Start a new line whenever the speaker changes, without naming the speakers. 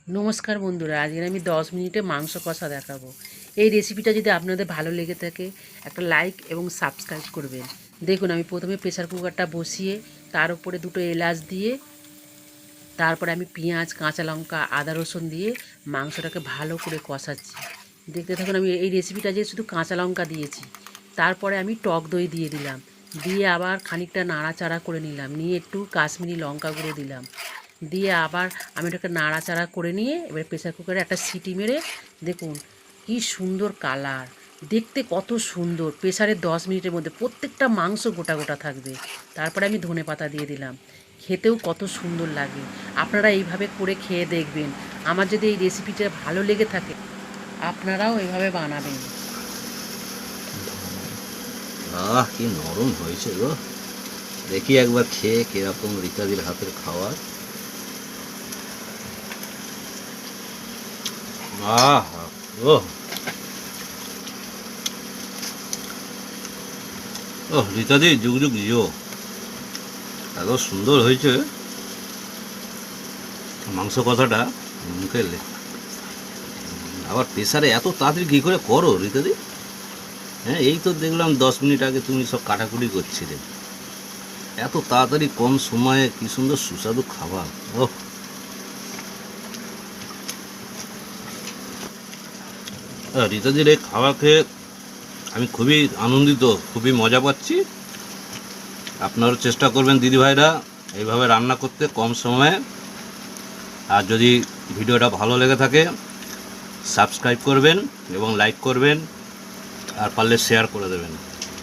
নমস্কার বন্ধুরা, আজকে আমি 10 মিনিটে মাংস কষা দেখাবো। এই রেসিপিটা যদি আপনাদের ভালো লেগে থাকে একটা লাইক এবং সাবস্ক্রাইব করবেন। দেখুন, আমি প্রথমে প্রেসার কুকারটা বসিয়ে তার উপরে দুটো এলাচ দিয়ে তারপরে আমি পেঁয়াজ, কাঁচা লঙ্কা, আদা রসুন দিয়ে মাংসটাকে ভালো করে কষাচ্ছি। দেখতে থাকুন, আমি এই রেসিপিটা যে শুধু কাঁচা লঙ্কা দিয়েছি। তারপরে আমি টক দই দিয়ে দিলাম, দিয়ে আবার খানিকটা নাড়াচাড়া করে নিলাম, নিয়ে একটু কাশ্মীরি লঙ্কা গুঁড়ো দিলাম, দিয়ে আবার আমি এটাকে নাড়াচাড়া করে নিয়ে এবার প্রেসার কুকারে একটা সিটি মেরে দেখুন কি সুন্দর কালার, দেখতে কত সুন্দর। প্রেসারে 10 মিনিটের মধ্যে প্রত্যেকটা মাংস গোটা গোটা থাকবে। তারপরে আমি ধনেপাতা দিয়ে দিলাম, খেতেও কত সুন্দর লাগে। আপনারা এইভাবে করে খেয়ে দেখবেন। আমার যদি এই রেসিপিটা ভালো লেগে থাকে আপনারাও এইভাবে বানাবেন।
কি নরম হয়েছে গো, দেখি একবার খেয়ে কিরকম রিতাদির হাতের খাবার। ও ও রিতাদি, যুগ যুগ জিও, এত সুন্দর হয়েছে মাংস কষাটা মুখে আবার প্রেসারে এত তাড়াতাড়ি কী করে করো রিতাদি? হ্যাঁ, এই তো দেখলাম 10 মিনিট আগে তুমি সব কাটাকুটি করছিলে, এত তাড়াতাড়ি কম সময়ে কি সুন্দর সুস্বাদু খাবার। ও রিতাদির এই খাবার খেয়ে আমি খুবই আনন্দিত, খুবই মজা পাচ্ছি। আপনারাও চেষ্টা করবেন দিদিভাইরা এইভাবে রান্না করতে কম সময়ে। আর যদি ভিডিওটা ভালো লেগে থাকে সাবস্ক্রাইব করবেন এবং লাইক করবেন, আর পারলে শেয়ার করে দেবেন।